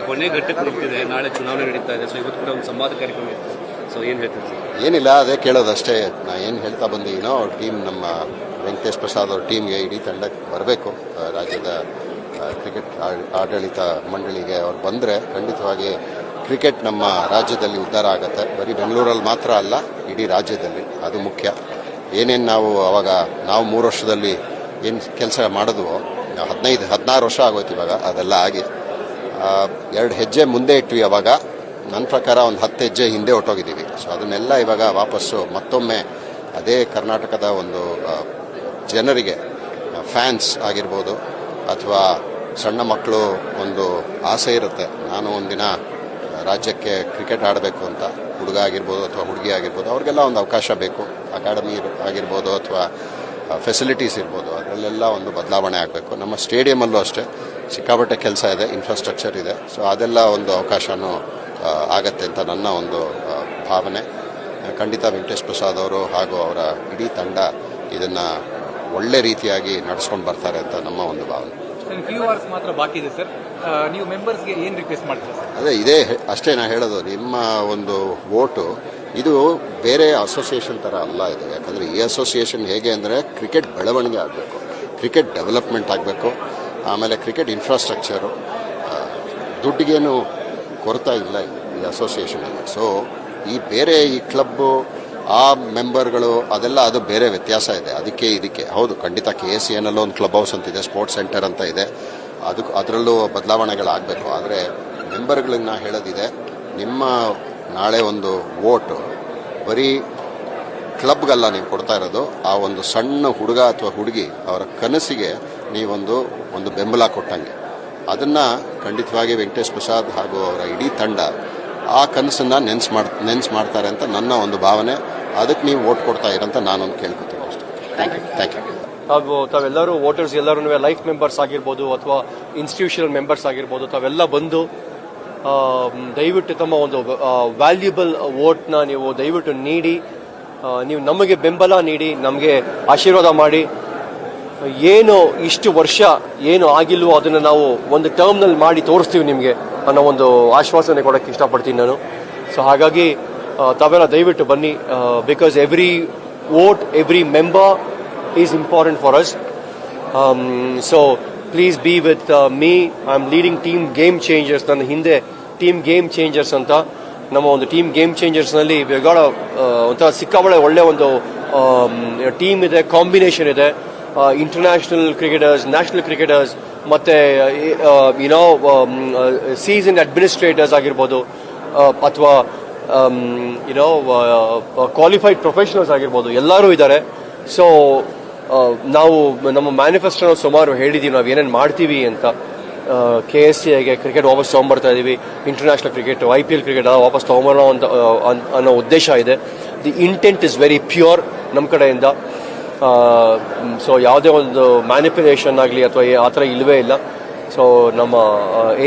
ಕೊನೆ ಘಟ್ಟಕ್ಕೆ ನಿಂತಿದೆ, ನಾಳೆ ಚುನಾವಣೆ ನಡೀತಾ ಇದೆ. ಸೊ ಇವತ್ತು ಕೂಡ ಒಂದು ಸಂವಾದ ಕಾರ್ಯಕ್ರಮ ಇತ್ತು. ಸೊ ಏನು ಹೇಳ್ತೀವಿ ಸರ್? ಏನಿಲ್ಲ, ಅದೇ ಕೇಳೋದಷ್ಟೇ. ನಾ ಏನು ಹೇಳ್ತಾ ಬಂದೀನೋ, ಟೀಮ್ ನಮ್ಮ ವೆಂಕಟೇಶ್ ಪ್ರಸಾದ್ ಅವ್ರ ಟೀಮ್ಗೆ, ಇಡೀ ತಂಡಕ್ಕೆ ಬರಬೇಕು. ರಾಜ್ಯದ ಕ್ರಿಕೆಟ್ ಆಡಳಿತ ಮಂಡಳಿಗೆ ಅವ್ರು ಬಂದರೆ ಖಂಡಿತವಾಗಿ ಕ್ರಿಕೆಟ್ ನಮ್ಮ ರಾಜ್ಯದಲ್ಲಿ ಉದ್ಧಾರ ಆಗುತ್ತೆ. ಬರೀ ಬೆಂಗಳೂರಲ್ಲಿ ಮಾತ್ರ ಅಲ್ಲ, ಇಡೀ ರಾಜ್ಯದಲ್ಲಿ. ಅದು ಮುಖ್ಯ. ಏನೇನು ನಾವು 3 ವರ್ಷದಲ್ಲಿ ಏನು ಕೆಲಸ ಮಾಡಿದ್ವೋ, 16 ವರ್ಷ ಆಗೋಯ್ತು ಇವಾಗ. ಅದೆಲ್ಲ ಆಗಿ 2 ಹೆಜ್ಜೆ ಮುಂದೆ ಇಟ್ವಿ. ಅವಾಗ ನನ್ನ ಪ್ರಕಾರ ಒಂದು 10 ಹೆಜ್ಜೆ ಹಿಂದೆ ಹೊಟ್ಟೋಗಿದ್ದೀವಿ. ಸೊ ಅದನ್ನೆಲ್ಲ ಇವಾಗ ವಾಪಸ್ಸು ಮತ್ತೊಮ್ಮೆ ಅದೇ ಕರ್ನಾಟಕದ ಒಂದು ಜನರಿಗೆ, ಫ್ಯಾನ್ಸ್ ಆಗಿರ್ಬೋದು ಅಥವಾ ಸಣ್ಣ ಮಕ್ಕಳು ಒಂದು ಆಸೆ ಇರುತ್ತೆ, ನಾನು ಒಂದಿನ ರಾಜ್ಯಕ್ಕೆ ಕ್ರಿಕೆಟ್ ಆಡಬೇಕು ಅಂತ. ಹುಡುಗ ಆಗಿರ್ಬೋದು ಅಥವಾ ಹುಡುಗಿ ಆಗಿರ್ಬೋದು, ಅವ್ರಿಗೆಲ್ಲ ಒಂದು ಅವಕಾಶ ಬೇಕು. ಅಕಾಡೆಮಿ ಆಗಿರ್ಬೋದು ಅಥವಾ ಫೆಸಿಲಿಟೀಸ್ ಇರ್ಬೋದು, ಅದರಲ್ಲೆಲ್ಲ ಒಂದು ಬದಲಾವಣೆ ಆಗಬೇಕು. ನಮ್ಮ ಸ್ಟೇಡಿಯಮಲ್ಲೂ ಅಷ್ಟೇ ಸಿಕ್ಕಾಪಟ್ಟೆ ಕೆಲಸ ಇದೆ, ಇನ್ಫ್ರಾಸ್ಟ್ರಕ್ಚರ್ ಇದೆ. ಸೊ ಅದೆಲ್ಲ ಒಂದು ಅವಕಾಶನೂ ಆಗತ್ತೆ ಅಂತ ನನ್ನ ಒಂದು ಭಾವನೆ. ಖಂಡಿತ ವೆಂಕಟೇಶ್ ಪ್ರಸಾದ್ ಅವರು ಹಾಗೂ ಅವರ ಇಡೀ ತಂಡ ಇದನ್ನು ಒಳ್ಳೆ ರೀತಿಯಾಗಿ ನಡೆಸ್ಕೊಂಡು ಬರ್ತಾರೆ ಅಂತ ನಮ್ಮ ಒಂದು ಭಾವನೆ. ಮಾತ್ರ ಬಾಕಿ ಇದೆ ಸರ್, ನೀವು ಮೆಂಬರ್ಸ್ಗೆ ಏನು ರಿಕ್ವೆಸ್ಟ್ ಮಾಡ್ತೀರಾ ಸರ್? ಅದೇ ಇದೇ ಅಷ್ಟೇ ನಾ ಹೇಳೋದು. ನಿಮ್ಮ ಒಂದು ವೋಟು ಇದು ಬೇರೆ ಅಸೋಸಿಯೇಷನ್ ಥರ ಅಲ್ಲ ಇದು. ಯಾಕಂದರೆ ಈ ಅಸೋಸಿಯೇಷನ್ ಹೇಗೆ ಅಂದರೆ ಕ್ರಿಕೆಟ್ ಬೆಳವಣಿಗೆ ಆಗಬೇಕು, ಕ್ರಿಕೆಟ್ ಡೆವಲಪ್ಮೆಂಟ್ ಆಗಬೇಕು. ಆಮೇಲೆ ಕ್ರಿಕೆಟ್ ಇನ್ಫ್ರಾಸ್ಟ್ರಕ್ಚರು, ದುಡ್ಡಿಗೇನು ಕೊರತೆ ಇಲ್ಲ ಈ ಅಸೋಸಿಯೇಷನಲ್ಲಿ. ಸೊ ಈ ಕ್ಲಬ್ಬು, ಆ ಮೆಂಬರ್ಗಳು, ಅದೆಲ್ಲ ಅದು ಬೇರೆ ವ್ಯತ್ಯಾಸ ಇದೆ. ಇದಕ್ಕೆ ಹೌದು, ಖಂಡಿತ KSCNಲ್ಲೂ ಒಂದು ಕ್ಲಬ್ ಹೌಸ್ ಅಂತಿದೆ, ಸ್ಪೋರ್ಟ್ಸ್ ಸೆಂಟರ್ ಅಂತ ಇದೆ. ಅದರಲ್ಲೂ ಬದಲಾವಣೆಗಳಾಗಬೇಕು. ಆದರೆ ಮೆಂಬರ್ಗಳಿಗೆ ನಾ ಹೇಳೋದಿದೆ, ನಿಮ್ಮ ನಾಳೆ ಒಂದು ವೋಟು ಬರೀ ಕ್ಲಬ್ಗಲ್ಲ ನೀವು ಕೊಡ್ತಾ ಇರೋದು, ಆ ಒಂದು ಸಣ್ಣ ಹುಡುಗ ಅಥವಾ ಹುಡುಗಿ ಅವರ ಕನಸಿಗೆ ನೀವೊಂದು ಬೆಂಬಲ ಕೊಟ್ಟಂಗೆ. ಅದನ್ನು ಖಂಡಿತವಾಗಿ ವೆಂಕಟೇಶ್ ಪ್ರಸಾದ್ ಹಾಗೂ ಅವರ ಇಡೀ ತಂಡ ಆ ಕನಸನ್ನು ನೆನ್ಸ್ ಮಾಡ್ತಾರೆ ಅಂತ ನನ್ನ ಒಂದು ಭಾವನೆ. ಅದಕ್ಕೆ ನೀವು ವೋಟ್ ಕೊಡ್ತಾ ಇರಂತ ನಾನೊಂದು ಕೇಳ್ಕೊತೀನಿ ಅಷ್ಟೇ. Thank you. ತಾವೆಲ್ಲರೂ ವೋಟರ್ಸ್ ಎಲ್ಲರೂ ಲೈಫ್ ಮೆಂಬರ್ಸ್ ಆಗಿರ್ಬೋದು ಅಥವಾ ಇನ್ಸ್ಟಿಟ್ಯೂಷನಲ್ ಮೆಂಬರ್ಸ್ ಆಗಿರ್ಬೋದು, ತಾವೆಲ್ಲ ಬಂದು ದಯವಿಟ್ಟು ತಮ್ಮ ಒಂದು ವ್ಯಾಲ್ಯೂಬಲ್ ವೋಟ್ನ ನೀವು ದಯವಿಟ್ಟು ನೀಡಿ, ನೀವು ನಮಗೆ ಬೆಂಬಲ ನೀಡಿ, ನಮಗೆ ಆಶೀರ್ವಾದ ಮಾಡಿ. ಏನು ಇಷ್ಟು ವರ್ಷ ಏನು ಆಗಿಲ್ವೋ ಅದನ್ನು ನಾವು ಒಂದು ಟರ್ಮ್ನಲ್ಲಿ ಮಾಡಿ ತೋರಿಸ್ತೀವಿ ನಿಮಗೆ ಅನ್ನೋ ಒಂದು ಆಶ್ವಾಸನೆ ಕೊಡೋಕ್ಕೆ ಇಷ್ಟಪಡ್ತೀನಿ ನಾನು. ಸೊ ಹಾಗಾಗಿ ತಾವೆಲ್ಲ ದಯವಿಟ್ಟು ಬನ್ನಿ. Because every vote, every member is important for us. So please be with me. I am leading team game changers. ನನ್ನ ಹಿಂದೆ ಟೀಮ್ ಗೇಮ್ ಚೇಂಜರ್ಸ್ ಅಂತ ನಮ್ಮ ಒಂದು ಟೀಮ್ ಗೇಮ್ ಚೇಂಜರ್ಸ್ನಲ್ಲಿ ಒಂಥರ ಸಿಕ್ಕಾಬಳೆ ಒಳ್ಳೆ ಒಂದು ಟೀಮ್ ಇದೆ, ಕಾಂಬಿನೇಷನ್ ಇದೆ. ಇಂಟರ್ನ್ಯಾಷನಲ್ ಕ್ರಿಕೆಟರ್ಸ್, ನ್ಯಾಷನಲ್ ಕ್ರಿಕೆಟರ್ಸ್, ಮತ್ತು ಸೀಸನ್ ಅಡ್ಮಿನಿಸ್ಟ್ರೇಟರ್ಸ್ ಆಗಿರ್ಬೋದು ಅಥವಾ ಕ್ವಾಲಿಫೈಡ್ ಪ್ರೊಫೆಷನಲ್ಸ್ ಆಗಿರ್ಬೋದು, ಎಲ್ಲರೂ ಇದ್ದಾರೆ. ಸೊ ನಾವು ನಮ್ಮ ಮ್ಯಾನಿಫೆಸ್ಟೋನ ಸುಮಾರು ಹೇಳಿದ್ದೀವಿ ನಾವು ಏನೇನು ಮಾಡ್ತೀವಿ ಅಂತ. KSCIಗೆ ಕ್ರಿಕೆಟ್ ವಾಪಸ್ ತೊಗೊಂಬರ್ತಾ ಇದ್ದೀವಿ, ಇಂಟರ್ನ್ಯಾಷನಲ್ ಕ್ರಿಕೆಟ್, IPL ಕ್ರಿಕೆಟ್ ವಾಪಸ್ ತೊಗೊಂಬರೋ ಅಂತ ಅನ್ನೋ ಉದ್ದೇಶ ಇದೆ. The intent is very pure ನಮ್ಮ ಕಡೆಯಿಂದ. ಸೊ ಯಾವುದೇ ಒಂದು ಮ್ಯಾನಿಪ್ಯುಲೇಷನ್ ಆಗಲಿ ಅಥವಾ ಆ ಥರ ಇಲ್ಲವೇ ಇಲ್ಲ. ಸೊ ನಮ್ಮ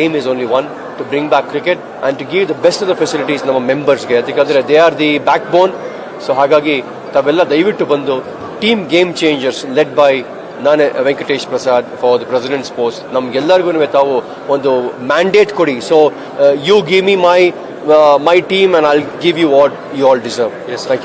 aim is only one, to bring back cricket and to give the best of the facilities ನಮ್ಮ ಮೆಂಬರ್ಸ್ಗೆ. ಯಾಕಂದರೆ they are the backbone. So ಹಾಗಾಗಿ ತಾವೆಲ್ಲ ದಯವಿಟ್ಟು ಬಂದು team game changers led by ನಾನೇ Venkatesh Prasad for the president's post. ನಮ್ಗೆಲ್ಲರಿಗೂ ತಾವು ಒಂದು ಮ್ಯಾಂಡೇಟ್ ಕೊಡಿ. So you give me my team and I will give you what you all deserve. Yes, thank you.